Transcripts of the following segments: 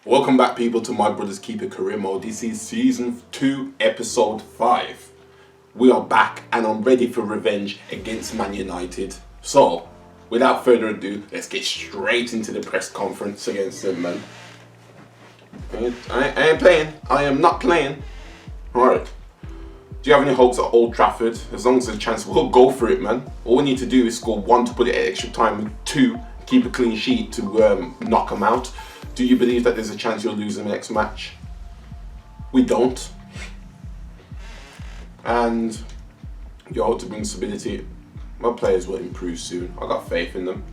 Welcome back, people, to My Brother's Keeper Career Mode. This is Season 2, Episode 5. We are back and I'm ready for revenge against Man United. So, without further ado, let's get straight into the press conference against them, man. I ain't playing. I am not playing. Alright. Do you have any hopes at Old Trafford? As long as there's a chance, we'll go for it, man. All we need to do is score 1 to put it at extra time, 2, keep a clean sheet to knock them out. Do you believe that there's a chance you'll lose in the next match? We don't. And you hope to bring stability. My players will improve soon. I got faith in them.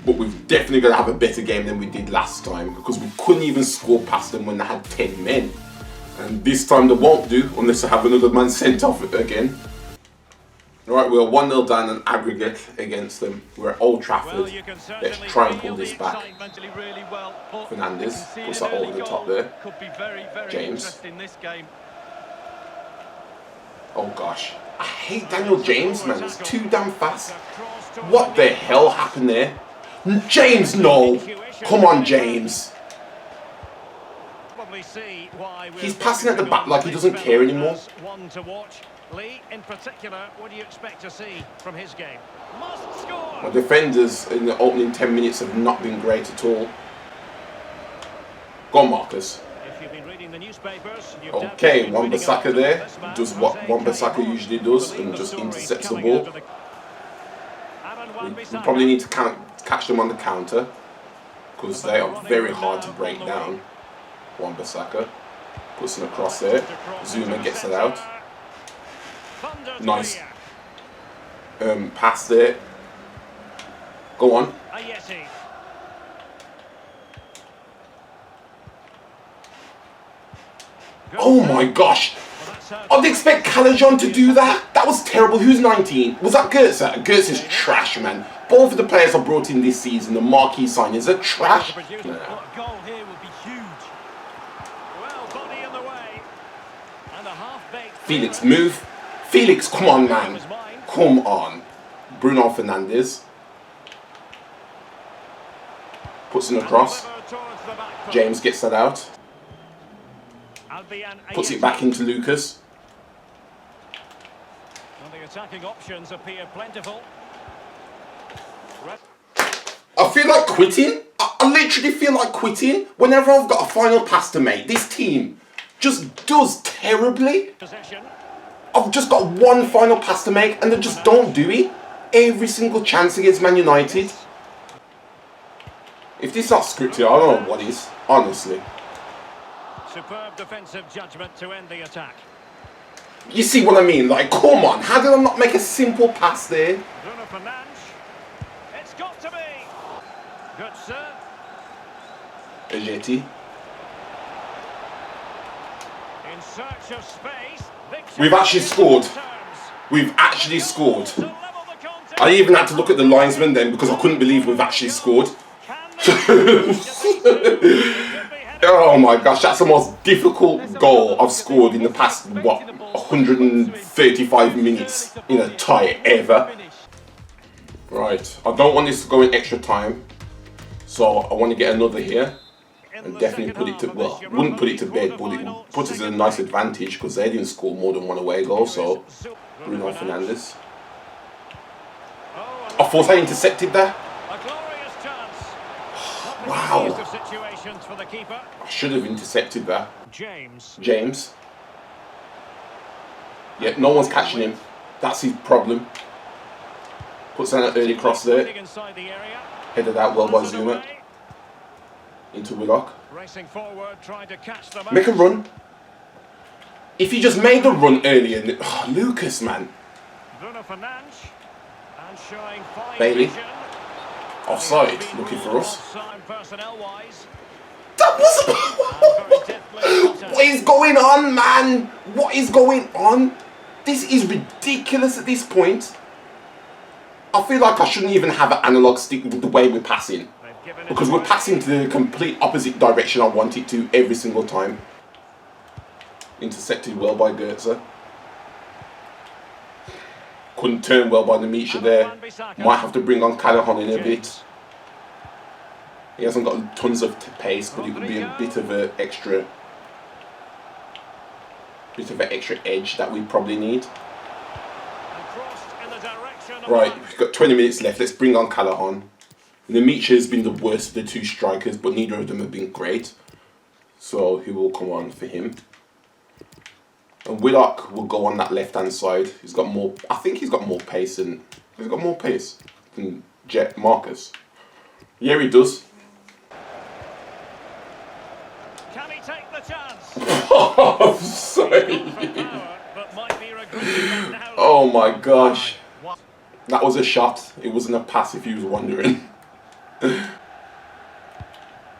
But we've definitely got to have a better game than we did last time, because we couldn't even score past them when they had 10 men. And this time they won't do unless I have another man sent off again. Right, we're 1-0 down an aggregate against them. We're at Old Trafford. Let's try and pull this back. Fernandes puts that over the top there. James. Oh gosh. I hate Daniel James, man. It's too damn fast. What the hell happened there? James, no! Come on, James. He's passing at the back like he doesn't care anymore. Lee, in particular, what do you expect to see from his game? Must score! My defenders in the opening 10 minutes have not been great at all. Go on, Marcus. If you've been reading the newspapers, okay, Wan-Bissaka there does what Wan-Bissaka usually does and just intercepts the ball. We probably need to catch them on the counter, because they are very hard to break down. Wan-Bissaka puts them across there. Zuma gets it out. Nice pass there. Go on. Oh my gosh! I'd expect Callaghan to do that. That was terrible. Who's 19? Was that Goetze? Goetze is trash, man. Both of the players I brought in this season, the marquee signings, are trash. No. Felix, move. Felix, come on, man. Come on. Bruno Fernandes. Puts it across. James gets that out. Puts it back into Lucas. The attacking options appear plentiful. I feel like quitting. I literally feel like quitting whenever I've got a final pass to make. This team just does terribly. I've just got one final pass to make and they just don't do it. Every single chance against Man United. If this is not scripted, I don't know what is, honestly. Superb defensive judgment to end the attack. You see what I mean? Like, come on, how did I not make a simple pass there? Bruno Fernandes. It's got to be. Good serve. Ajeti. In search of space. We've actually scored. We've actually scored. I even had to look at the linesman then because I couldn't believe we've actually scored. Oh my gosh, that's the most difficult goal I've scored in the past, what, 135 minutes in a tie ever. Right, I don't want this to go in extra time, so I want to get another here. And definitely put it to, well, wouldn't put it to bed, but it puts us in a nice advantage because they didn't score more than one away goal. So Bruno Fernandes. I thought I intercepted that. Wow. I should have intercepted that. James. Yeah, no one's catching him. That's his problem. Puts down an early cross there. Headed out well by Zuma. Into Willock. Make a run. If you just made the run earlier, Lucas, man. Bailey. Offside, looking for us. That was. What is going on, man? What is going on? This is ridiculous at this point. I feel like I shouldn't even have an analog stick with the way we're passing. Because we're passing to the complete opposite direction I want it to every single time. Intercepted well by Goetze. Couldn't turn well by Nevilles there. Might have to bring on Callaghan in a bit. He hasn't got tons of pace, but it would be a bit of an extra edge that we probably need. Right, we've got 20 minutes left. Let's bring on Callahan. Nevilles has been the worst of the two strikers, but neither of them have been great. So he will come on for him. And Willock will go on that left-hand side. He's got more. I think he's got more pace than Jet Marcus. Yeah, he does. Can he take the chance? Oh, I'm sorry. Oh my gosh. That was a shot. It wasn't a pass if you was wondering.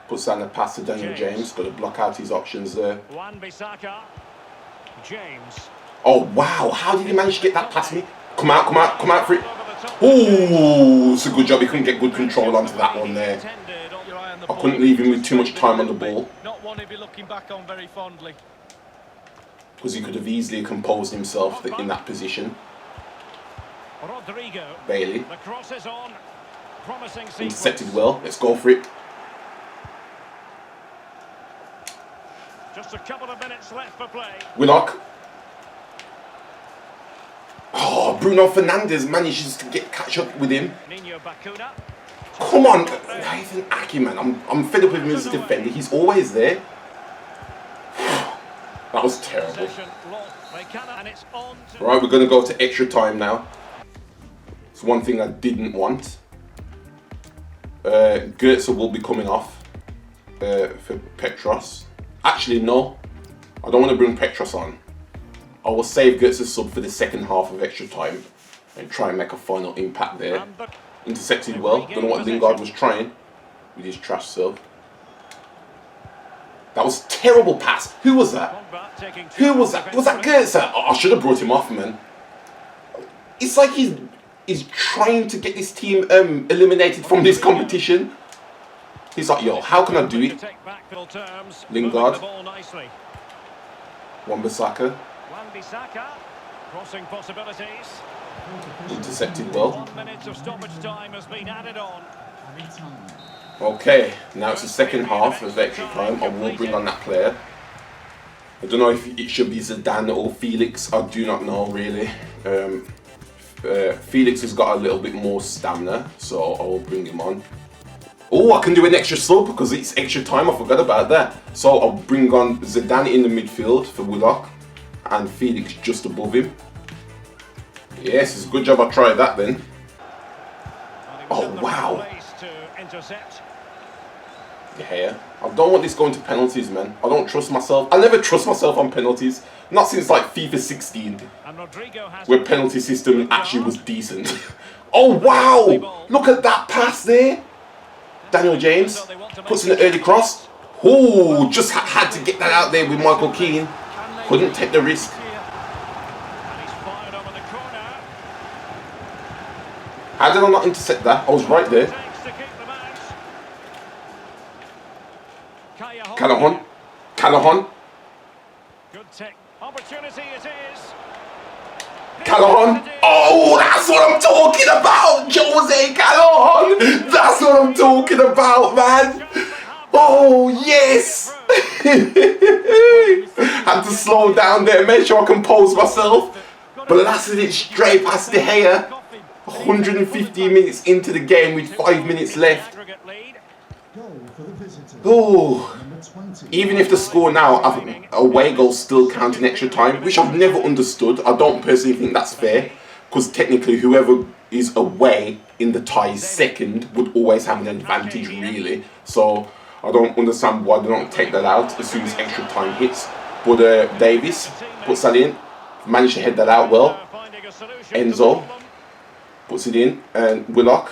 Puts down a pass to Daniel James. Got to block out his options there. Oh wow, how did he manage to get that past me? Come out for it. Ooh, it's a good job. He couldn't get good control onto that one there. I couldn't leave him with too much time on the ball. Not one he'd be looking back on very fondly. Because he could have easily composed himself in that position. Bailey. Intercepted well. Let's go for it. Just a couple of minutes left for play. Willock. Oh, Bruno Fernandes manages to catch up with him. Come on, Nathan Aki, man. I'm fed up with him as a defender. He's always there. That was terrible. Right, we're going to go to extra time now. It's one thing I didn't want. Goetze will be coming off for Petros. Actually, no. I don't want to bring Petros on. I will save Goetze's sub for the second half of extra time and try and make a final impact there. Intercepted well. Don't know what Lingard was trying with his trash serve. That was a terrible pass. Who was that? Who was that? Was that Goetze? Oh, I should have brought him off, man. It's like he's trying to get this team eliminated from this competition. He's like, yo, how can I do it? Lingard. Wan-Bissaka. Crossing possibilities. Intercepted well. 1 minute of stoppage time has been added on. Okay, now it's the second half of extra time. I will bring on that player. I don't know if it should be Zidane or Felix. I do not know really. Felix has got a little bit more stamina, so I will bring him on. Oh, I can do an extra sub because it's extra time. I forgot about that. So I'll bring on Zidane in the midfield for Willock and Felix just above him. Yes, it's a good job I tried that then. Oh, wow. Yeah, I don't want this going to penalties, man. I don't trust myself. I never trust myself on penalties. Not since like FIFA 16, where penalty system actually was decent. Oh, wow. Look at that pass there. Daniel James puts in an early cross. Oh, just had to get that out there with Michael Keane. Couldn't take the risk. How did I not intercept that? I was right there. Callahan. Callahan. Oh, that's what I'm talking about, Jose Callahan. That's what I'm talking about, man. Oh, yes. Had to slow down there, make sure I compose myself. Blasted it straight past De Gea. 150 minutes into the game with 5 minutes left. Oh, even if the score now, away goals still count in extra time, which I've never understood. I don't personally think that's fair, because technically whoever is away in the tie second would always have an advantage, really. So I don't understand why they don't take that out as soon as extra time hits. But Davis puts that in, managed to head that out well. Enzo puts it in, and Willock.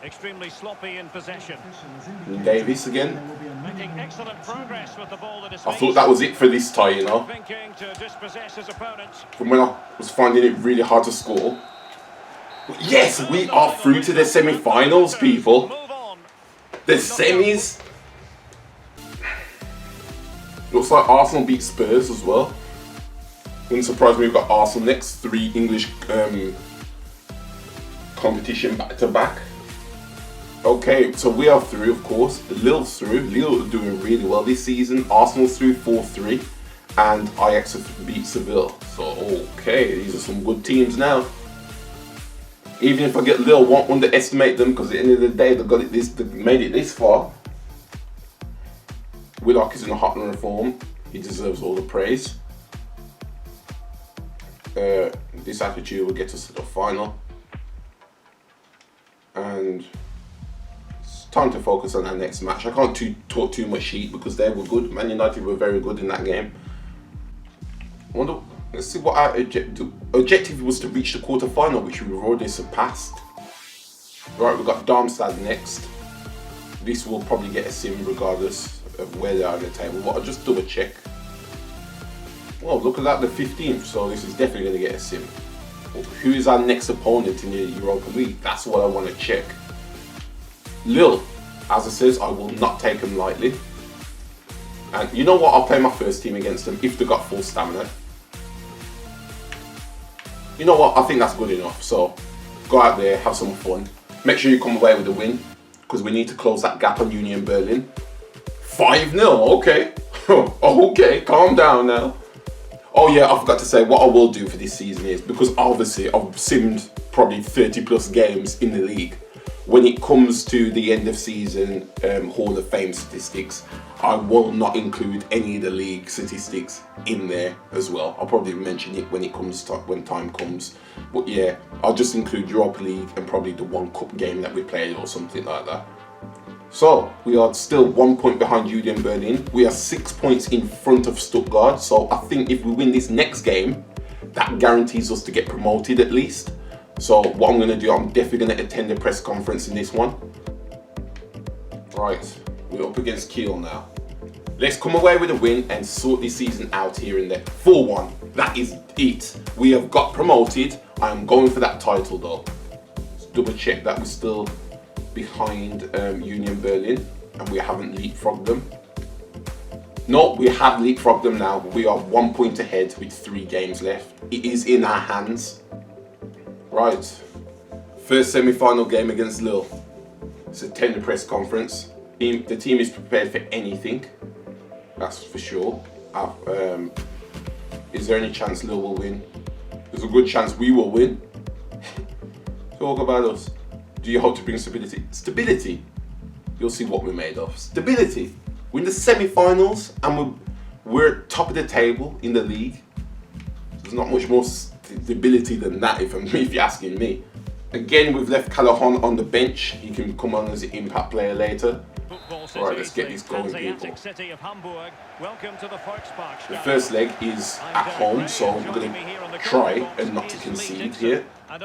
Extremely sloppy in possession. And Davis again. Making excellent progress with the ball at his I thought that was it for this tie, you know. From when I was finding it really hard to score. But yes, we are through to the semi-finals, people. The semis. Looks like Arsenal beat Spurs as well. Wouldn't surprise me, we've got Arsenal next. 3 English competition back to back. Okay, so we are through, of course. Lille's through. Lille are doing really well this season. Arsenal's through 4-3. And Ajax have beat Seville. So, okay, these are some good teams now. Even if I get Lille, won't underestimate them, because at the end of the day, they made it this far. Willock is in a hotline form. He deserves all the praise. This attitude will get us to the final. And it's time to focus on our next match. I can't talk too much heat because they were good. Man United were very good in that game. Let's see what our objective was, to reach the quarter-final, which we've already surpassed. Right, we've got Darmstadt next. This will probably get a sim regardless of where they are on the table, but I'll just double check. Well, look at that, the 15th, so this is definitely going to get a sim. Who is our next opponent in the Europa League? That's what I want to check. Lille, as it says, I will not take them lightly. And you know what? I'll play my first team against them if they got full stamina. You know what? I think that's good enough. So go out there, have some fun. Make sure you come away with a win, because we need to close that gap on Union Berlin. 5-0. Okay. Okay, calm down now. Oh yeah, I forgot to say what I will do for this season is, because obviously I've simmed probably 30 plus games in the league. When it comes to the end of season Hall of Fame statistics, I will not include any of the league statistics in there as well. I'll probably mention it when it comes to, when time comes. But yeah, I'll just include Europa League and probably the one cup game that we played or something like that. So we are still 1 point behind Union Berlin. We are 6 points in front of Stuttgart. So I think if we win this next game, that guarantees us to get promoted at least. So what I'm going to do, I'm definitely going to attend the press conference in this one. Right, we're up against Kiel now. Let's come away with a win and sort this season out here and there. 4-1, that is it. We have got promoted. I am going for that title though. Let's double check that we're still behind Union Berlin and we haven't leapfrogged them. No, we have leapfrogged them now. We are 1 point ahead with 3 games left. It is in our hands. Right, first semi-final game against Lille. It's a tender press conference. The team is prepared for anything, that's for sure. Is there any chance Lille will win? There's a good chance we will win. Talk about us. Do you hope to bring stability? Stability? You'll see what we're made of. Stability. We're in the semi-finals and we're top of the table in the league. There's not much more stability than that, if you're asking me. Again, we've left Callahan on the bench. He can come on as an impact player later. Right, let's get this going, people. The first leg is at home, so we're going to try and not to concede here. And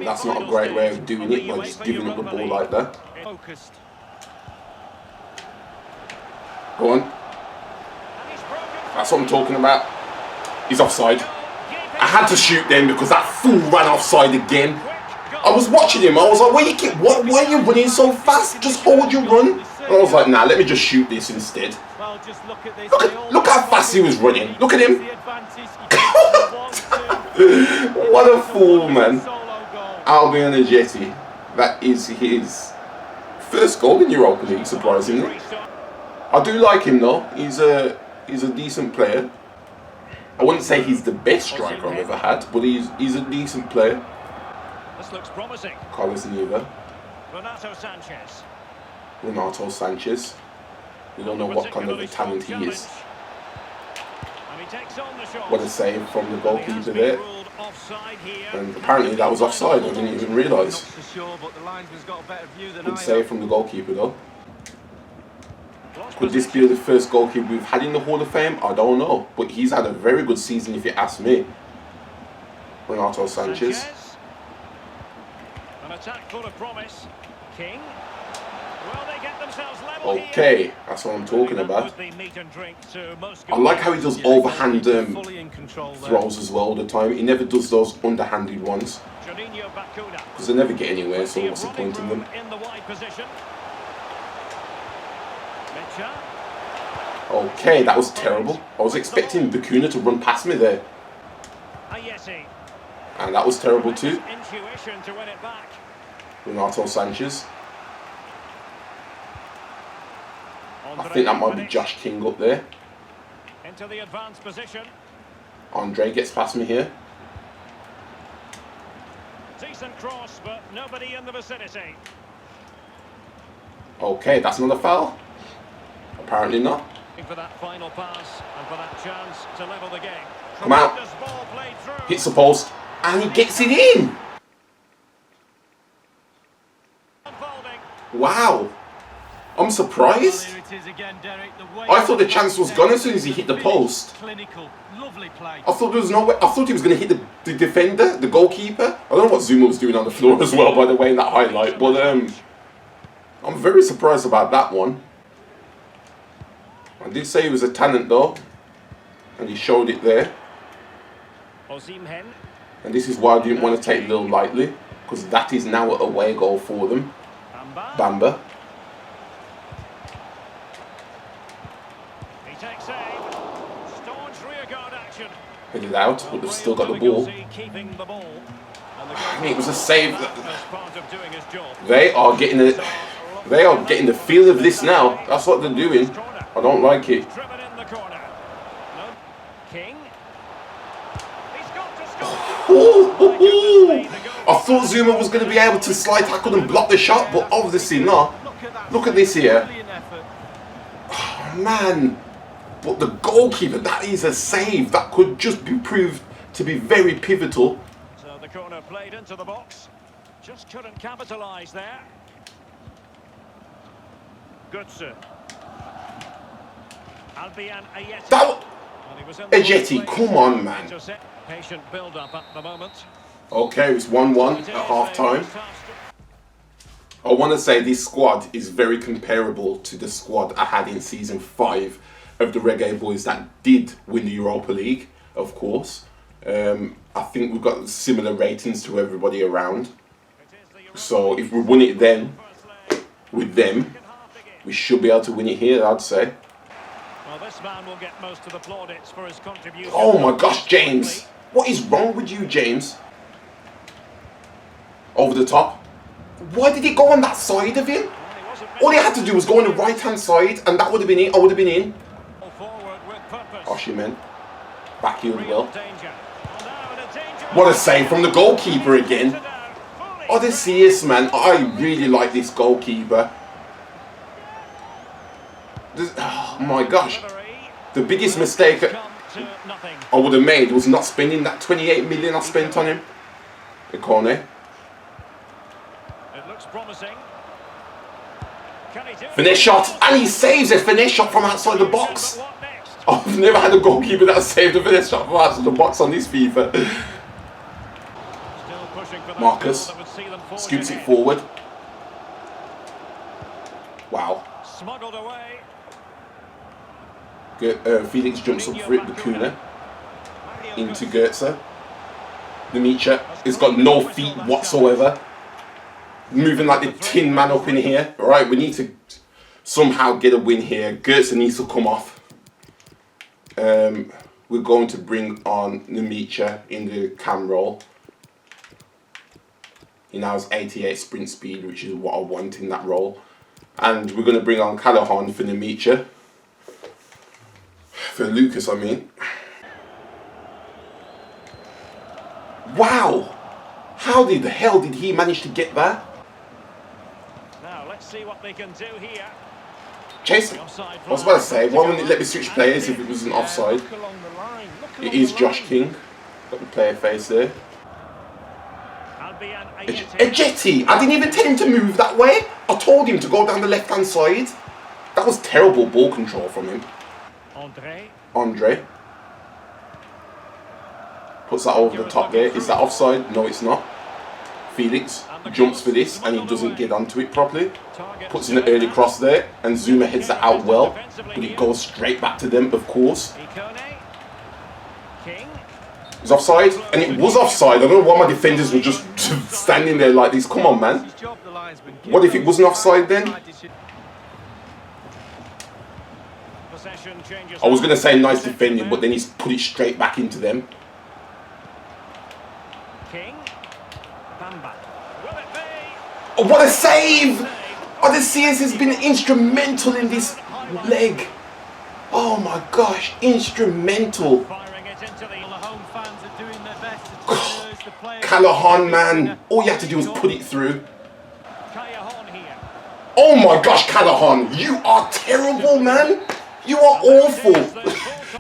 that's not a great way of doing it by just giving up the ball like that. Go on. That's what I'm talking about. He's offside. I had to shoot then because that fool ran offside again. I was watching him. I was like, why are you running so fast? Just hold your run. And I was like, nah, let me just shoot this instead. Look how fast he was running. Look at him. What a fool, man. Albion Ajeti. That is his first goal in Europa League, surprisingly. I do like him though. He's a decent player. I wouldn't say he's the best striker I've ever had, but he's a decent player. This looks promising. Carlos Neva. Renato Sanchez. We don't know what kind of a talent he is. What a save from the goalkeeper there. And apparently that was offside, I didn't even realise. Good save from the goalkeeper though. Could this be the first goalkeeper we've had in the Hall of Fame? I don't know. But he's had a very good season if you ask me. Renato Sanchez. An attack full of promise. King. Well, they get themselves level okay, here. That's what I'm talking about. I like how he does overhand throws as well all the time. He never does those underhanded ones. Because they never get anywhere, so what's the point in them? Okay, that was terrible. I was expecting Bakuna to run past me there. And that was terrible too. Renato Sanchez. I think that might be Josh King up there. Into the advanced position. Andre gets past me here. Decent cross, but nobody in the vicinity. Okay, that's not a foul. Apparently not. For that final pass and for that chance to level the game. Come out. Tremendous ball played through. Hits the post. And he gets it in. Unfolding. Wow. I'm surprised. I thought the chance was gone as soon as he hit the post. Clinical, lovely play. I thought there was no way. I thought he was going to hit the defender, the goalkeeper. I don't know what Zuma was doing on the floor as well, by the way, in that highlight. But I'm very surprised about that one. I did say he was a talent though, and he showed it there. And this is why I didn't want to take Lil lightly, because that is now an away goal for them. Bamba. He takes aim. Staunch rearguard action. Headed out, but they've still got the ball. Keeping the ball. I mean, it was a save. As part of doing his job. They are getting it. They are getting the feel of this now. That's what they're doing. I don't like it. Driven in the corner. No. King. He's got to score. Ooh. I thought Zuma was going to be able to slide tackle and block the shot, but obviously not. Look at this here. Oh, man. But the goalkeeper, that is a save. That could just be proved to be very pivotal. So the corner played into the box. Just couldn't capitalise there. Goetsen. Albion Ayeti. That Ayeti, come on, man. Patient build-up at the moment. Okay, it's 1-1 at half-time. I want to say this squad is very comparable to the squad I had in Season 5 of the Reggae Boyz that did win the Europa League, of course. I think we've got similar ratings to everybody around. So if we win it then, with them, we should be able to win it here, I'd say. Well, this man will get most of the plaudits for his contribution. Oh my gosh, James! What is wrong with you, James? Over the top. Why did he go on that side of him? All he had to do was go on the right-hand side, and that would have been it. I would have been in. Oh, she meant. Back heel well. What a save from the goalkeeper again. Odysseus, man. I really like this goalkeeper. Oh my gosh. The biggest mistake I would have made was not spending that 28 million I spent on him. The corner. It looks promising. Finesse shot, and he saves a finesse shot from outside the box. I've never had a goalkeeper that saved a finesse shot from outside the box on this FIFA. Marcus scoops it forward. Wow. Smuggled away. Felix jumps up for it, Bakuna. Into Goetze. Nevilles has got no feet whatsoever. Moving like the tin man up in here. Alright, we need to somehow get a win here. Goetze needs to come off. We're going to bring on Nevilles in the cam roll. He now has 88 sprint speed, which is what I want in that role. And we're going to bring on Callahan for Nevilles. For Lucas, I mean. Wow! How the hell did he manage to get that? Now let's see what they can do here. Chase, I was about to say, why wouldn't it let me switch players if it was an offside? It is Josh King. Got the player face there. Ayeti! I didn't even tell him to move that way. I told him to go down the left-hand side. That was terrible ball control from him. Andre. Puts that over the top there. Is that offside? No, it's not. Felix jumps for this and he doesn't get onto it properly. Puts in an early cross there and Zuma heads that out well. But it goes straight back to them, of course. It's offside, and it was offside. I don't know why my defenders were just standing there like this. Come on, man. What if it wasn't offside then? I was going to say nice defending, but then he's put it straight back into them. Oh, what a save! Odysseus has been instrumental in this leg. Oh my gosh, instrumental. Callahan, man. All you had to do was put it through. Oh my gosh, Callahan, you are terrible, man. You are awful.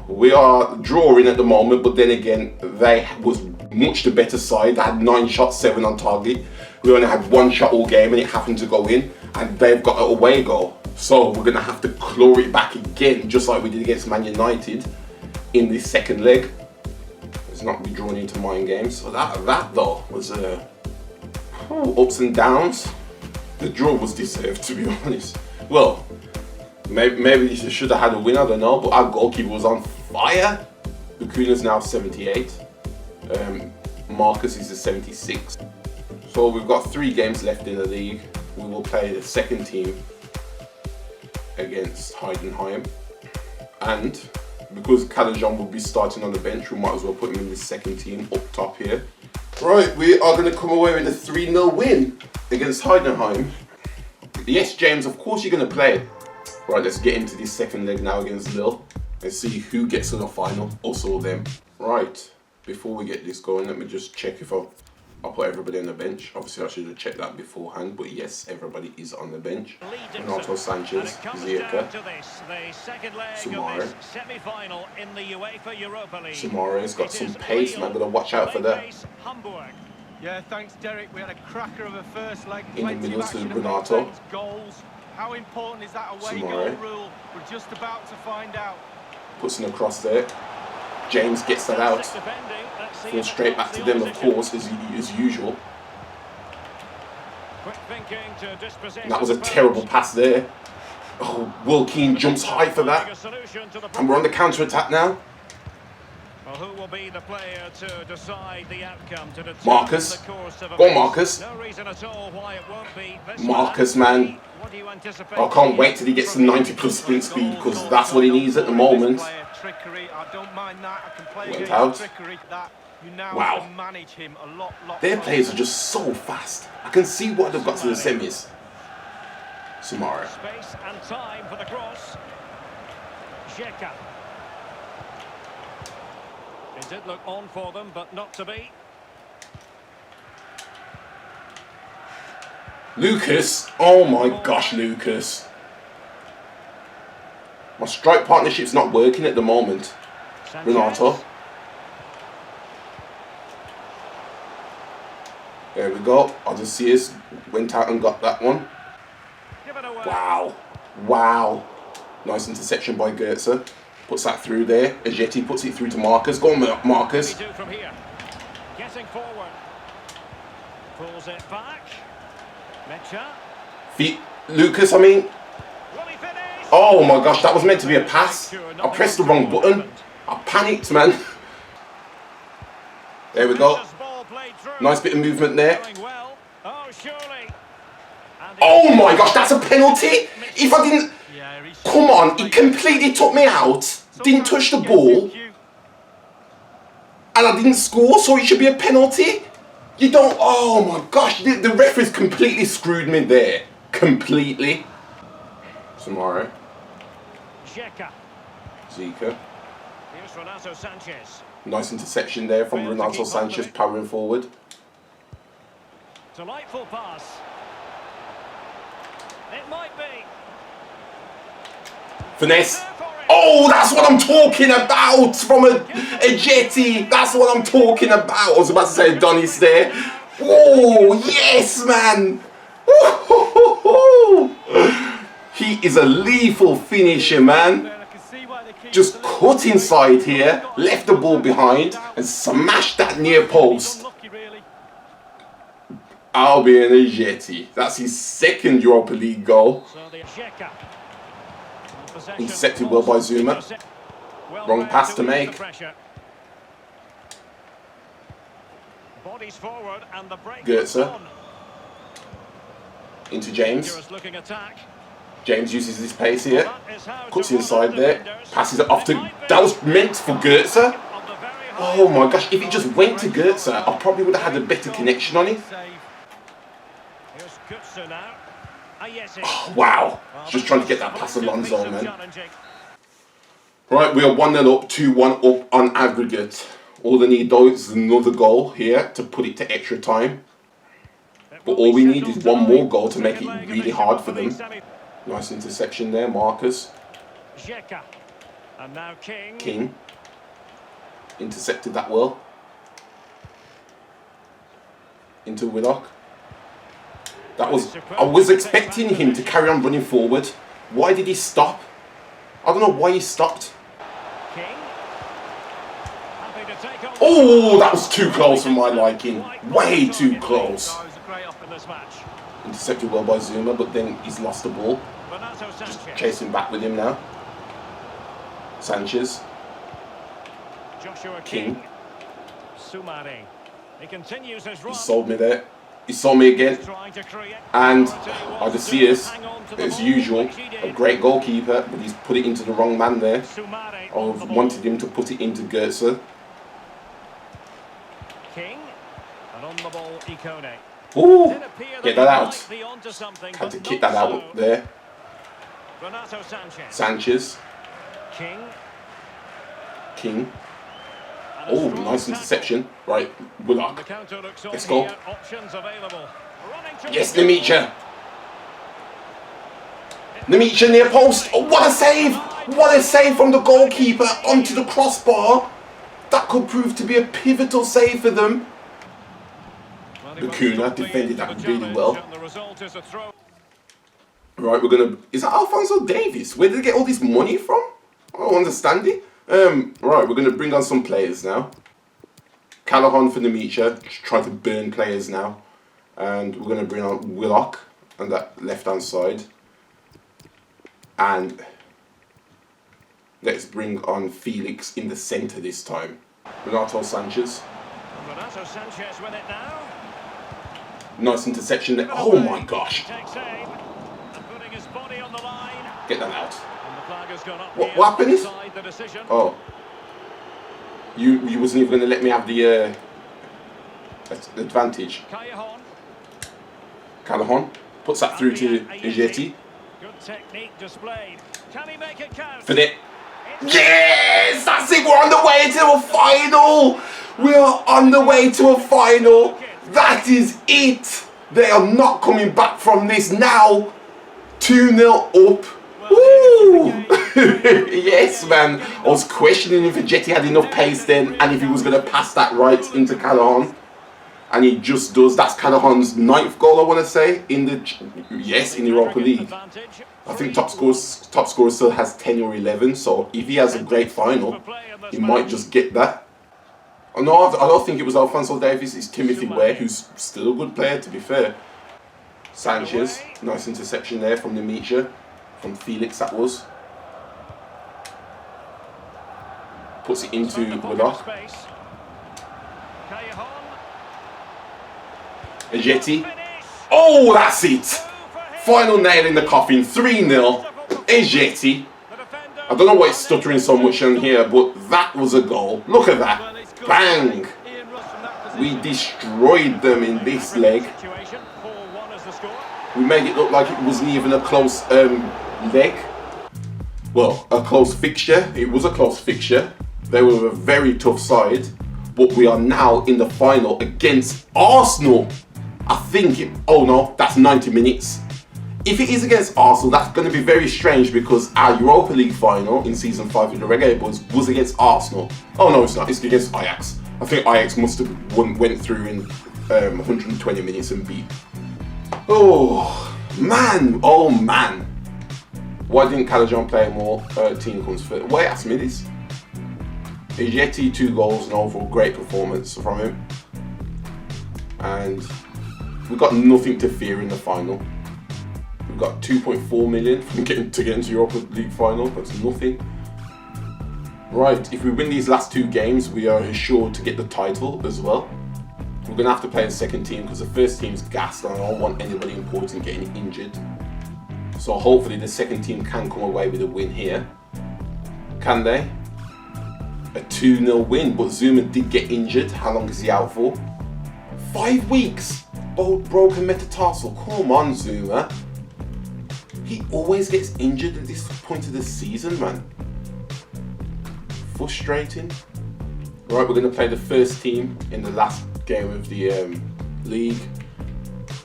We are drawing at the moment, but then again, they was much the better side. They had 9 shots, 7 on target. We only had 1 shot all game and it happened to go in. And they've got an away goal. So we're going to have to claw it back again, just like we did against Man United in this second leg. Let's not be drawn into mind games. So that though was ups and downs. The draw was deserved, to be honest. Well, maybe you should have had a win, I don't know. But our goalkeeper was on fire. Bakuna's now 78. Marcus is a 76. So we've got 3 games left in the league. We will play the second team against Heidenheim. And because Calajan will be starting on the bench, we might as well put him in the second team up top here. Right, we are going to come away with a 3-0 win against Heidenheim. Yes, James, of course you're going to play. Right, let's get into this second leg now against Lille. Let's see who gets to the final, us or them. Right, before we get this going, let me just check if I'll put everybody on the bench. Obviously, I should have checked that beforehand, but yes, everybody is on the bench. Renato Sanchez, Ziyech, Sumare. Sumare's got some pace, man. Gotta watch out for that. Yeah, thanks, Derek. We had a cracker of a first leg. In the middle to Renato. Goals. How important is that away goal rule? We're just about to find out. Puts an across there. James gets that out. Falls straight back to them, of course, as usual. That was a terrible pass there. Oh, Will Keane jumps high for that. And we're on the counter-attack now. Well, who will be the player to decide the outcome, to determine Marcus. the course of Go on, Marcus. No reason at all why it won't be this Marcus, man. What do you anticipate? I can't wait till he gets to 90+ sprint speed, because that's what he needs at the moment. Went out. Wow. Their players are just so fast. I can see what they've got to the semis. Sumare. Space and time for the cross. Xhaka. It did look on for them, but not to be. Lucas. Oh my gosh, Lucas. My strike partnership's not working at the moment. Sanchez. Renato. There we go. Odysseus went out and got that one. Give it away. Wow. Wow. Nice interception by Goetze. Puts that through there. Ajeti puts it through to Marcus. Go on, Marcus. What do we do from here? Getting forward. Pulls it back. Mecha. Feet. Lucas, I mean. Will he finish? Oh my gosh, that was meant to be a pass. I pressed the wrong button. I panicked, man. There we go. Nice bit of movement there. Well. Oh, surely. Oh my gosh, that's a penalty. If I didn't... Come on, he completely took me out. Didn't touch the ball. And I didn't score, so it should be a penalty. You don't... Oh my gosh, the referee's completely screwed me there. Completely. Sumare. Xhaka. Ziyech. Here's Renato Sanchez. Nice interception there from Renato Sanchez powering forward. Delightful pass. It might be. Finesse. Oh, that's what I'm talking about from a jetty. That's what I'm talking about. I was about to say Adonis there. Oh, yes, man. He is a lethal finisher, man. Just cut inside here, left the ball behind, and smashed that near post. Albion Ajeti. That's his second Europa League goal. Intercepted well by Zuma. Wrong pass to make. Goetze. Into James. James uses his pace here. Cuts inside there. Passes it off to... That was meant for Goetze. Oh my gosh, if it just went to Goetze, I probably would have had a better connection on it. closer now. Yes, Wow. Just trying to get that past Alonso, man. Right, we are 1-0 up, 2-1 up on aggregate. All they need though is another goal here to put it to extra time. But all we need is one more goal to make it really hard for them. Nice interception there, Marcus. And now King. Intercepted that well. Into Willock. That was... I was expecting him to carry on running forward. Why did he stop? I don't know why he stopped. Oh, that was too close for my liking. Way too close. Intercepted well by Zuma, but then he's lost the ball. Just chasing back with him now. Sanchez. King. He sold me there. He sold me again. And Odysseus, as usual, a great goalkeeper, but he's put it into the wrong man there. I wanted him to put it into Goetze. Ooh, get that out. Had to kick that out there. Sanchez. King. Oh, nice interception. Right, Willock. Let's go. Yes, Nevilles. Nevilles near post. Oh, what a save! What a save from the goalkeeper onto the crossbar. That could prove to be a pivotal save for them. Lacuna defended that really well. Right, we're gonna... Is that Alphonso Davies? Where did they get all this money from? I don't understand it. Right, we're gonna bring on some players now. Callahan for Nevilles, trying to burn players now. And we're gonna bring on Willock on that left-hand side. And let's bring on Felix in the centre this time. Renato Sanchez. Renato Sanchez with it now. Nice interception there. Oh my gosh. Get that out. What happened is? Oh. You wasn't even going to let me have the advantage. Callahan puts that through to Ejeti. Good technique displayed. Can he make it count? For it. Yes! That's it! We're on the way to a final! We are on the way to a final! That is it! They are not coming back from this now! 2-0 up. Woo! Yes, man. I was questioning if Ejeti had enough pace then and if he was going to pass that right into Callahan. And he just does. That's Callahan's 9th goal, I want to say, in the Europa League. I think top scorer still has 10 or 11. So if he has a great final, he might just get that. Oh, no, I don't think it was Alphonso Davies. It's Timothy Ware, who's still a good player, to be fair. Sanchez, nice interception there from Nevilles, from Felix that was. Puts it into Willock. Ejeti. Oh, that's it! Final nail in the coffin, 3-0. Ejeti. I don't know why it's stuttering so much on here, but that was a goal. Look at that. Bang! We destroyed them in this leg. We made it look like it wasn't even a close leg. Well, a close fixture. It was a close fixture. They were a very tough side. But we are now in the final against Arsenal. I think oh no, that's 90 minutes. If it is against Arsenal, that's going to be very strange because our Europa League final in season 5 with the Reggae Boyz was against Arsenal. Oh no, it's not. It's against Ajax. I think Ajax must have went through in 120 minutes and beat. Oh man, oh man. Why didn't Calajon play more team comes first? Why ask me this? Ejeti 2 goals and overall great performance from him. And we've got nothing to fear in the final. We've got 2.4 million from getting into Europa League final. That's nothing. Right, if we win these last 2 games, we are assured to get the title as well. We're going to have to play a second team because the first team's gassed and I don't want anybody important getting injured. So hopefully the second team can come away with a win here. Can they? A 2-0 win, but Zuma did get injured. How long is he out for? 5 weeks! broken metatarsal. Come on, Zuma. He always gets injured at this point of the season, man. Frustrating. Right, we're going to play the first team in the last game of the league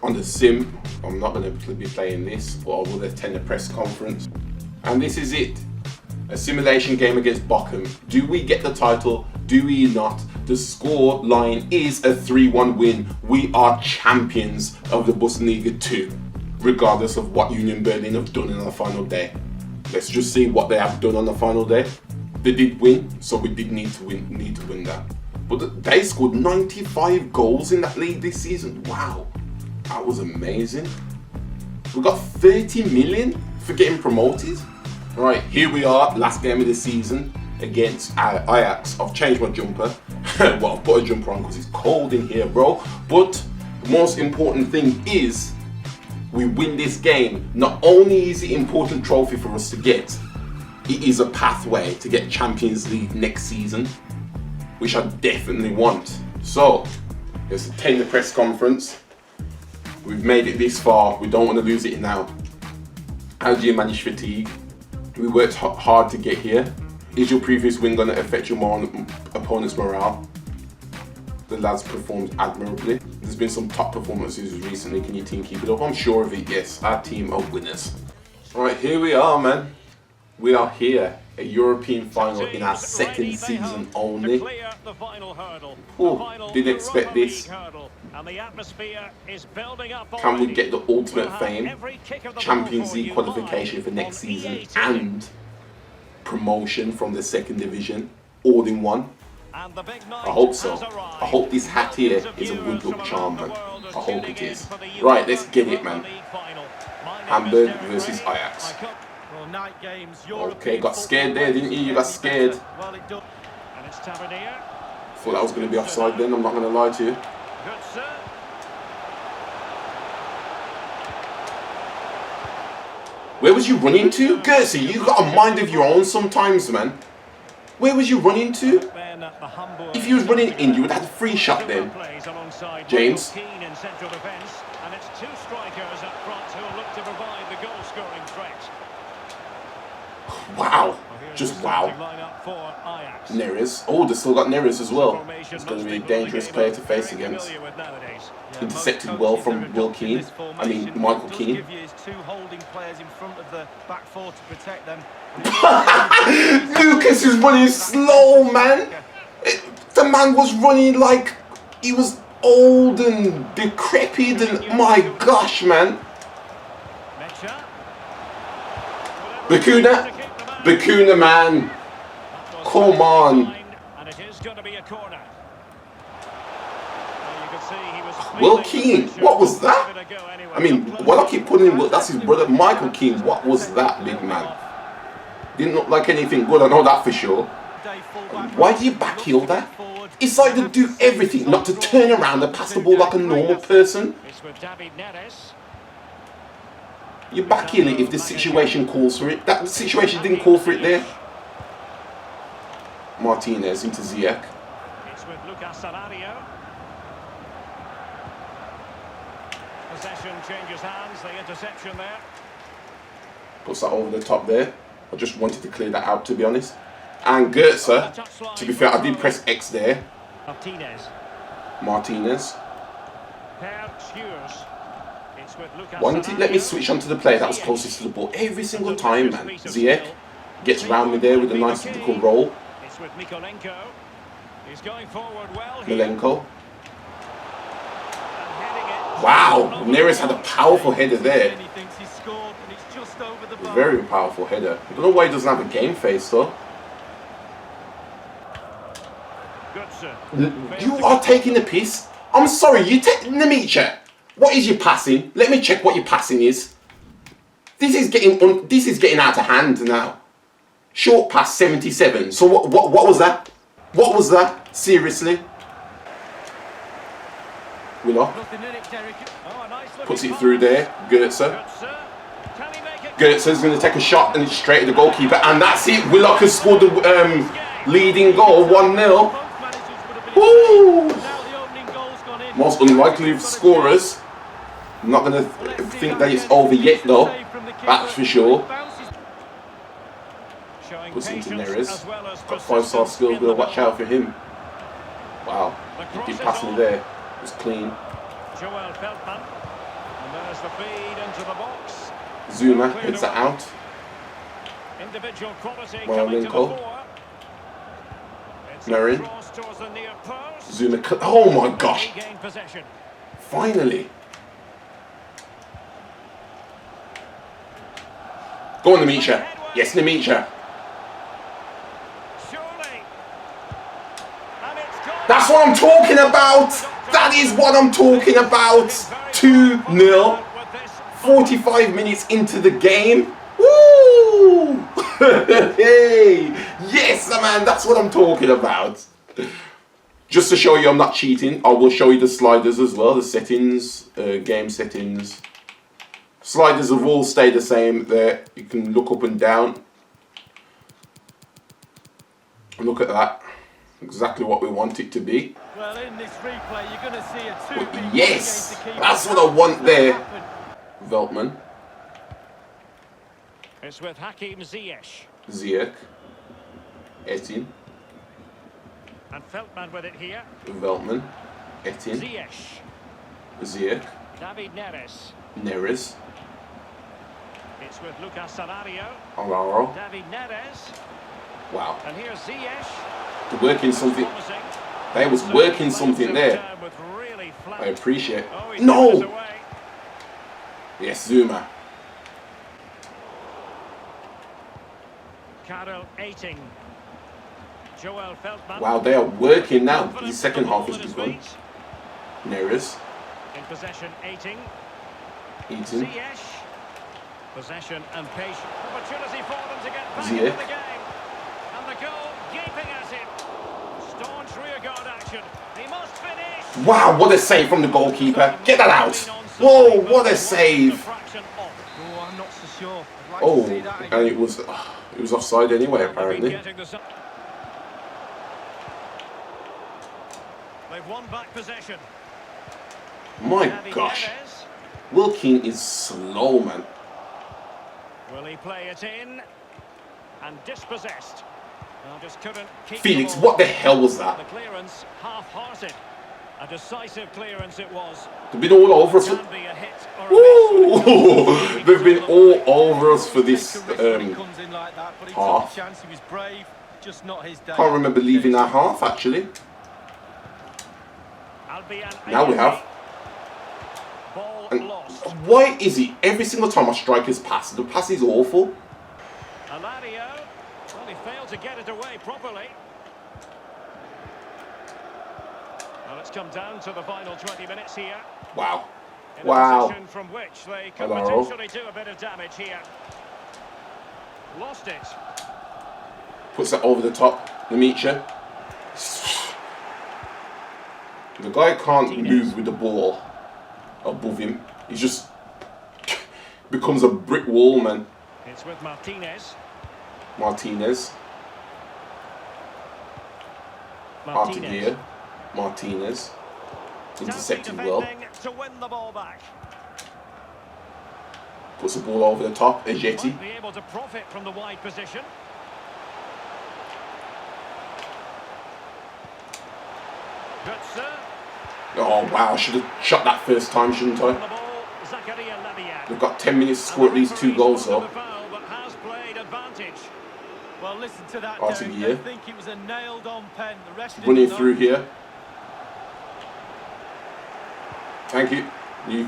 on the sim. I'm not going to be playing this, but I will attend the press conference. And this is it. A simulation game against Bochum. Do we get the title? Do we not? The score line is a 3-1 win. We are champions of the Bundesliga 2, regardless of what Union Berlin have done on the final day. Let's just see what they have done on the final day. They did win, so we did need to win that. But they scored 95 goals in that league this season. Wow, that was amazing. We got 30 million for getting promoted. Right, here we are, last game of the season against Ajax. I've changed my jumper. Well, I've put a jumper on because it's cold in here, bro. But the most important thing is we win this game. Not only is it an important trophy for us to get, it is a pathway to get Champions League next season, which I definitely want. So, let's attend the press conference. We've made it this far. We don't want to lose it now. How do you manage fatigue? We worked hard to get here. Is your previous win going to affect your opponent's morale? The lads performed admirably. There's been some top performances recently. Can your team keep it up? I'm sure of it, yes. Our team are winners. Alright, here we are, man. We are here. A European final in our second season only. Didn't expect this. Can we get the ultimate fame? Champions League qualification for next season and promotion from the second division all in one? I hope so. I hope this hat here is a good luck charm, man. I hope it is. Right, let's get it, man. Hamburg versus Ajax. Okay, got scared there, didn't you? You got scared. Thought that was going to be offside then, I'm not going to lie to you. Where was you running to? Gertzy, you got a mind of your own sometimes, man. Where was you running to? If you was running in, you would have had a free shot then. James. Wow. Just wow. Neres. Oh, they still got Neres as well. It's going to be a dangerous player to face against. Intercepted well from Will Keane. I mean, Michael Keane. Lucas is running slow, man. The man was running like he was old and decrepit and my gosh, man. Bakuna, man. Come on. Will Keane, what was that? I mean, what I keep putting in, that's his brother Michael Keane. What was that, big man? Didn't look like anything good, I know that for sure. Why do you backheel that? It's like to do everything, not to turn around and pass the ball like a normal person. You backheel it if the situation calls for it. That situation didn't call for it there. Martinez into Ziyech. Possession changes hands, the interception there. Puts that over the top there. I just wanted to clear that out, to be honest. And Gertzy, to be fair, I did press X there. Martinez. Let me switch onto the player that was closest to the ball every single time, man. Ziyech gets round me there with a nice typical roll. Milenko. Wow, Neres had a powerful header there. Very powerful header. I don't know why he doesn't have a game face though. You are taking the piss. I'm sorry, you take Nemicha. What is your passing? Let me check what your passing is. This is getting out of hand now. Short pass 77. So what was that? What was that? Seriously? Willock puts it through there. Gertzy. Gertzy's going to take a shot and it's straight to the goalkeeper, and that's it. Willock has scored the leading goal, 1-0. Woo! Most unlikely of scorers. I'm not going to think that it's over yet though. That's for sure. Puts into Nevilles. Got 5-star skills, gotta watch out for him. Wow, he did pass me there. It was clean. Zuma hits it out. Well, Linko. Marin. Zuma. Oh my gosh! Finally. Go on, Nemitcha. Yes, Nemitcha. That's what I'm talking about. That is what I'm talking about. 2-0. 45 minutes into the game. Woo! Hey! Yes, man. That's what I'm talking about. Just to show you I'm not cheating, I will show you the sliders as well. The settings, game settings. Sliders have all stayed the same there. You can look up and down. Look at that. Exactly what we want it to be. Well, in this replay, you're going to see a 2-2. Yes! That's what I want there. Veltman. It's with Hakim Ziyech. Ziyech. Etienne. And Feldman with it here. Veltman. Etienne. Ziyech. David Neres. Neres. It's with Lucas Alario. Alaro. David Neres. Wow. And here's Ziyech. They're working something. They was working something there. I appreciate. No! Yes, Zuma. Karel Eiting. Joel Feldman. Wow, they are working now. The second half has begun. Neres. In possession, Eiting. Eaton. Ziyech. Possession and patience. Opportunity for them to get back Ziyech. into the game. And the goal gaping at him. Staunch rearguard action. He must finish. Wow, what a save from the goalkeeper. Get that out. Whoa, what a save. Oh, I'm not so sure. I'd like Oh, to see that again. and it was offside anyway, apparently. They've won back possession. My gosh. Wilkin is slow, man. Will he play it in? And dispossessed. Well, just couldn't keep Felix, the ball. what the hell was that? The clearance half-hearted. A decisive clearance it was. They've been all over us. Can be a hit or a Ooh, they've been all over us for this half. Can't remember leaving that half actually. Now we have. And why is it every single time our strikers pass, the pass is awful? Alario, well, he failed to get it away properly. Well, it's come down to the final 20 minutes here. Wow. In a Wow. position from which they could Hello. potentially do a bit of damage here. Lost it. Puts that over the top. Nemitcha. The guy can't move with the ball above him. He just becomes a brick wall, man. It's with Martinez. Martinez. Artigia. Martinez. Intercepted well. To win the ball back. Puts the ball over the top. Ejeti. Might be able to profit from the wide position. Götze. Oh wow, I should have shot that first time, shouldn't I? We've got 10 minutes to score at least 2 goals though. Well, listen to that. Artigia. I think it was a nailed on pen. The rest Running through here. Thank you. You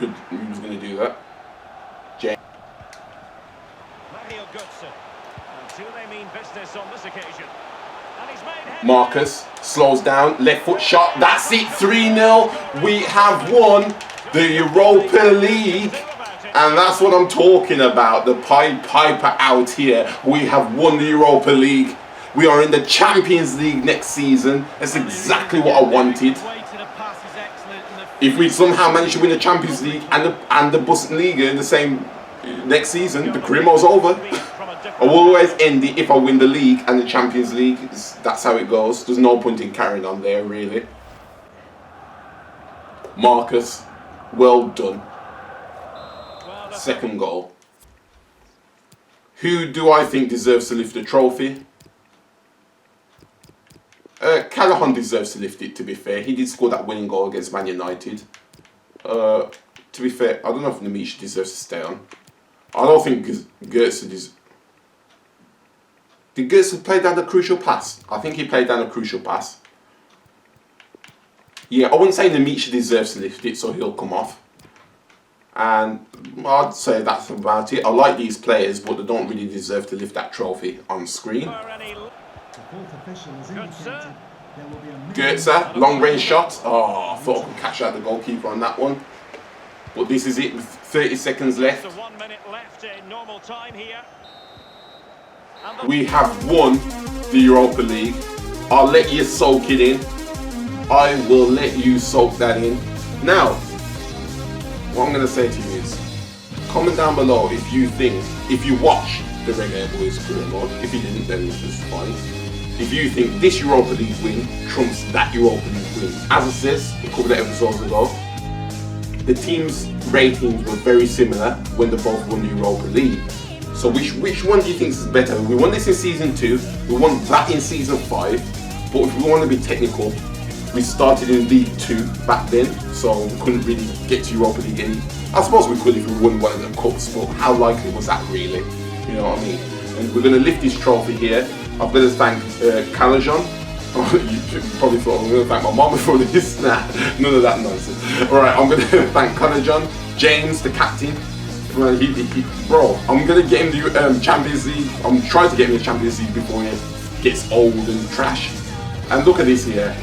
was going to do that. Jay. Mario Götze. Do they mean business on this occasion? And he's made Marcus slows down, left foot shot. That's it, 3-0. We have won the Europa League. And that's what I'm talking about. The Pied Piper out here. We have won the Europa League. We are in the Champions League next season. That's exactly what I wanted. If we somehow manage to win the Champions League and the Bundesliga in the same next season, the CAREERMODE's over. I will always end it if I win the league and the Champions League. That's how it goes. There's no point in carrying on there, really. Marcus, well done. second goal. Who do I think deserves to lift the trophy? Callahan deserves to lift it, to be fair. He did score that winning goal against Man United. To be fair, I don't know if Nevilles deserves to stay on. I don't think Goetze deserves... Did Goetze play down the crucial pass? I think he played down a crucial pass. Yeah, I wouldn't say Nevilles deserves to lift it, so he'll come off. And I'd say that's about it. I like these players, but they don't really deserve to lift that trophy on screen. Goetze, long range shot. Oh, I thought I could catch out the goalkeeper on that one. But this is it with 30 seconds left. 1 minute left in normal time here. We have won the Europa League. I'll let you soak it in. I will let you soak that in. Now, what I'm going to say to you is, comment down below if you watch the Reggae Boyz career mode. If you didn't, then it's fine. If you think this Europa League win trumps that Europa League win. As I said a couple of episodes ago, the teams' ratings were very similar when they both won the Europa League. So which one do you think is better? We won this in season 2, we won that in season 5, but if we want to be technical, we started in League 2 back then, so we couldn't really get to Europa League any. I suppose we could if we won one of the cups, but how likely was that really? You know what I mean? And we're going to lift this trophy here. I've got to thank Calajon. You probably thought I'm going to thank my mum for this. Nah, none of that nonsense. Alright, I'm going to thank Calajon, James, the captain. Bro, I'm going to get him the Champions League. I'm trying to get him the Champions League before he gets old and trash. And look at this here.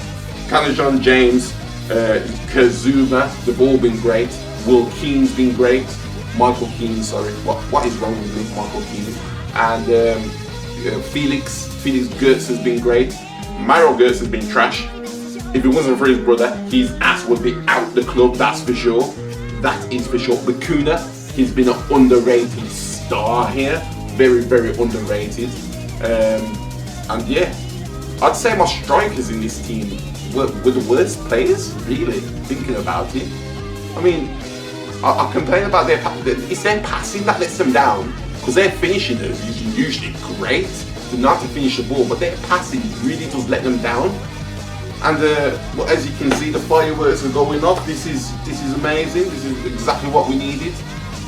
Calajon, James, Kazuma, they've all been great. Will Keane's been great. Michael Keane, sorry. What is wrong with me, Michael Keane? And Felix Goetze has been great. Mario Goetze has been trash. If it wasn't for his brother, his ass would be out the club, that's for sure. That is for sure. Bakuna, he's been an underrated star here. Very, very underrated. And yeah, I'd say my strikers in this team were the worst players, really, thinking about it. I mean, I complain about it's their passing that lets them down, because their finishing is usually great. They know how to finish the ball, but their passing really does let them down. And well, as you can see, the fireworks are going off. This is amazing. This is exactly what we needed.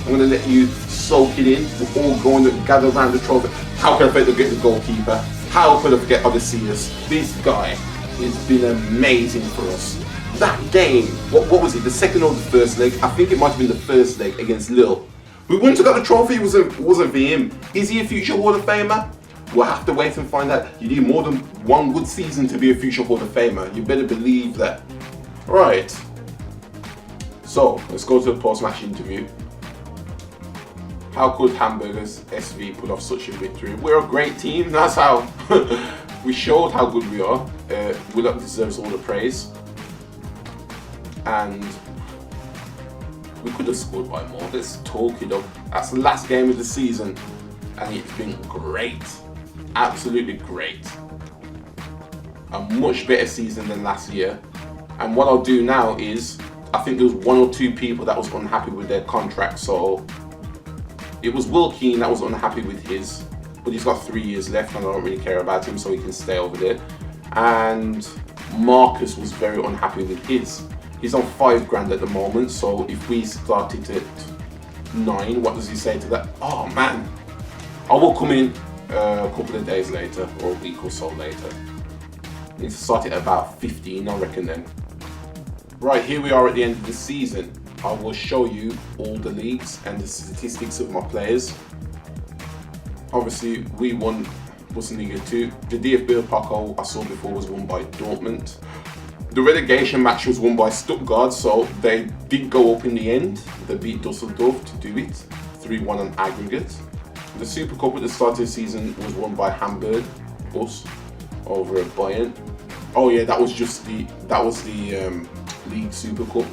I'm going to let you soak it in. We're all going to gather around the trophy. How can I forget the goalkeeper? How could I forget Odysseus? This guy has been amazing for us. That game, what was it, the second or the first leg? I think it might have been the first leg against Lille. We wouldn't have got the trophy, it wasn't for him. Is he a future Hall of Famer? We'll have to wait and find out. You need more than one good season to be a future Hall of Famer. You better believe that. Right. So, let's go to the post-match interview. How could Hamburgers SV pull off such a victory? We're a great team, that's how. We showed how good we are. Willock deserves all the praise. And we could have scored by more. Let's talk it up. That's the last game of the season, and it's been great. Absolutely great. A much better season than last year. And what I'll do now is, I think there was 1 or 2 people that was unhappy with their contract. So it was Will Keane that was unhappy with his, but he's got 3 years left and I don't really care about him, so he can stay over there. And Marcus was very unhappy with his. He's on $5 at the moment, so if we started at 9, what does he say to that? Oh man, I will come in a couple of days later, or a week or so later. Need to start it at about 15, I reckon then. Right, here we are at the end of the season. I will show you all the leagues and the statistics of my players. Obviously, we won Bundesliga 2. The DFB Pokal I saw before was won by Dortmund. The relegation match was won by Stuttgart, so they did go up in the end. They beat Dusseldorf to do it, 3-1 on aggregate. The Super Cup at the start of the season was won by Hamburg, us, over at Bayern. Oh yeah, that was the League Super Cup.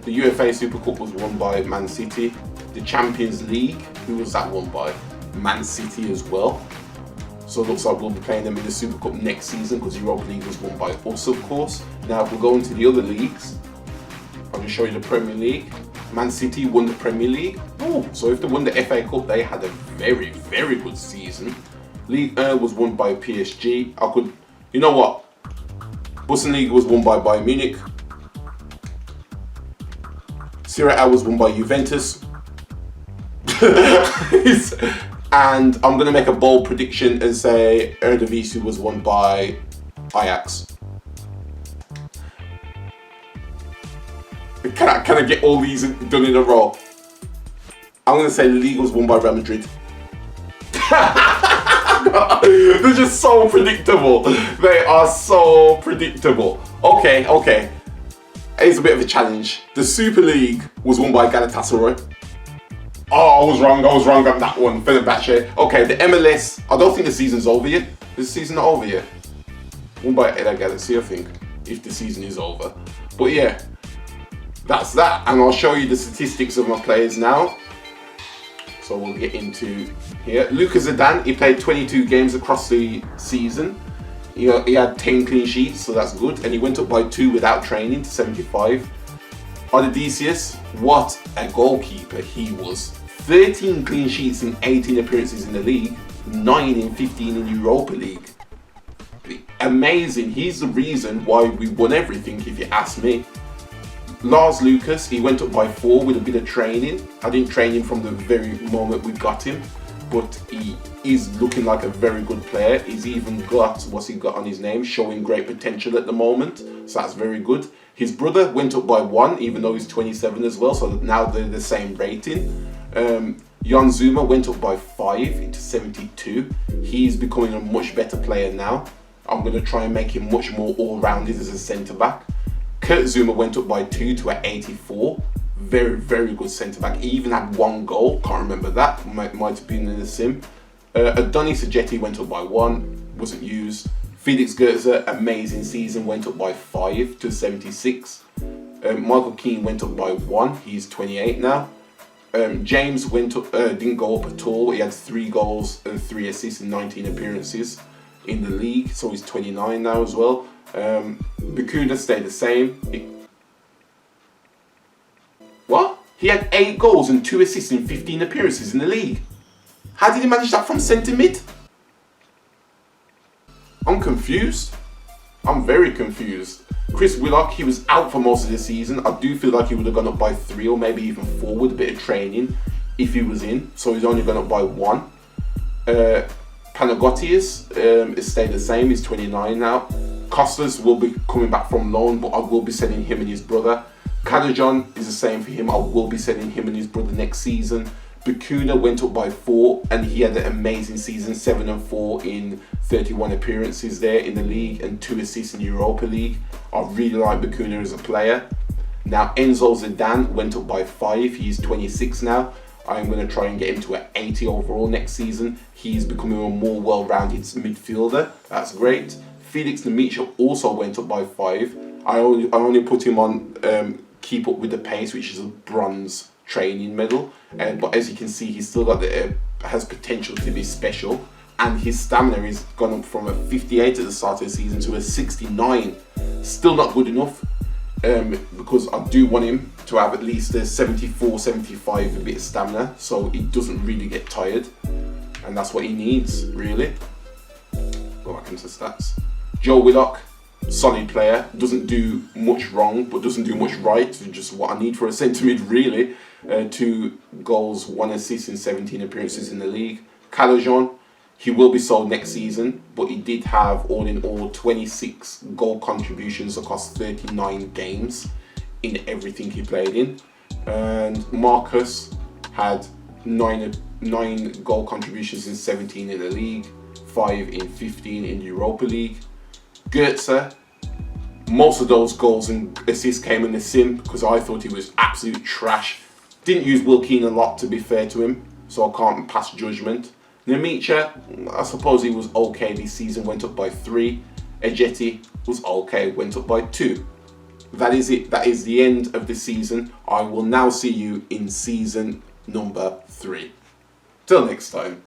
The UEFA Super Cup was won by Man City. The Champions League, who was that won by? Man City as well. So it looks like we'll be playing them in the Super Cup next season, because the Europa League was won by us, of course. Now, if we go into the other leagues, I'll just show you the Premier League. Man City won the Premier League. Ooh, so if they won the FA Cup, they had a very, very good season. League was won by PSG. You know what? Bundesliga was won by Bayern Munich. Serie A was won by Juventus. And I'm going to make a bold prediction and say Eredivisie was won by Ajax. Can I get all these done in a row? I'm going to say the league was won by Real Madrid. They're just so predictable. They are so predictable. Okay. It's a bit of a challenge. The Super League was won by Galatasaray. Oh, I was wrong on that one. Fenerbahce. Okay, the MLS. I don't think the season's over yet. Is the season not over yet? Won by LA Galaxy, I think, if the season is over. But yeah, that's that. And I'll show you the statistics of my players now. So we'll get into here. Lucas Zidane, he played 22 games across the season. He had 10 clean sheets, so that's good. And he went up by 2 without training to 75. Odysseus, what a goalkeeper he was. 13 clean sheets in 18 appearances in the league, 9 in 15 in Europa League. Amazing. He's the reason why we won everything, if you ask me. Lars Lucas, he went up by 4 with a bit of training. I didn't train him from the very moment we got him, but he is looking like a very good player. He's even got, what's he got on his name, showing great potential at the moment, so that's very good. His brother went up by 1, even though he's 27 as well, so now they're the same rating. Jan Zuma went up by 5 into 72. He's becoming a much better player now. I'm going to try and make him much more all-rounded as a centre-back. Kurt Zuma went up by 2 to an 84. Very, very good centre-back. He even had 1 goal. Can't remember that. Might have been in the sim. Adonis Ajeti went up by 1. Wasn't used. Felix Goetze, amazing season, went up by 5 to 76. Michael Keane went up by 1. He's 28 now. James went up, didn't go up at all. He had 3 goals and 3 assists in 19 appearances in the league, so he's 29 now as well. Bakuna stayed the same. What? He had 8 goals and 2 assists in 15 appearances in the league. How did he manage that from centre mid? I'm confused. I'm very confused. Chris Willock, he was out for most of the season. I do feel like he would have gone up by 3 or maybe even 4 with a bit of training if he was in. So he's only gone up by 1. Panagotius is stayed the same. He's 29 now. Costas will be coming back from loan, but I will be sending him and his brother. Cadajon is the same for him. I will be sending him and his brother next season. Bakuna went up by 4 and he had an amazing season, 7 and 4 in 31 appearances there in the league and 2 assists in Europa League. I really like Bakuna as a player. Now Enzo Zidane went up by 5. He's 26 now. I'm going to try and get him to an 80 overall next season. He's becoming a more well-rounded midfielder. That's great. Felix Nemicha also went up by 5. I only put him on keep up with the pace, which is a bronze training medal. But as you can see, he's still got has potential to be special. And his stamina has gone up from a 58 at the start of the season to a 69. Still not good enough. Because I do want him to have at least a 74, 75 a bit of stamina, so he doesn't really get tired, and that's what he needs, really. Go back into stats. Joe Willock, solid player, doesn't do much wrong, but doesn't do much right, just what I need for a centre mid, really. 2 goals, 1 assist in 17 appearances in the league. Calajon, he will be sold next season, but he did have all in all 26 goal contributions across 39 games in everything he played in. And Marcus had 9 goal contributions in 17 in the league, 5 in 15 in Europa League. Goetze, most of those goals and assists came in the sim because I thought he was absolute trash. Didn't use Will Keane a lot, to be fair to him, so I can't pass judgment. Nemicha, I suppose he was okay this season, went up by 3. Ajeti was okay, went up by 2. That is it. That is the end of the season. I will now see you in season number 3. Till next time.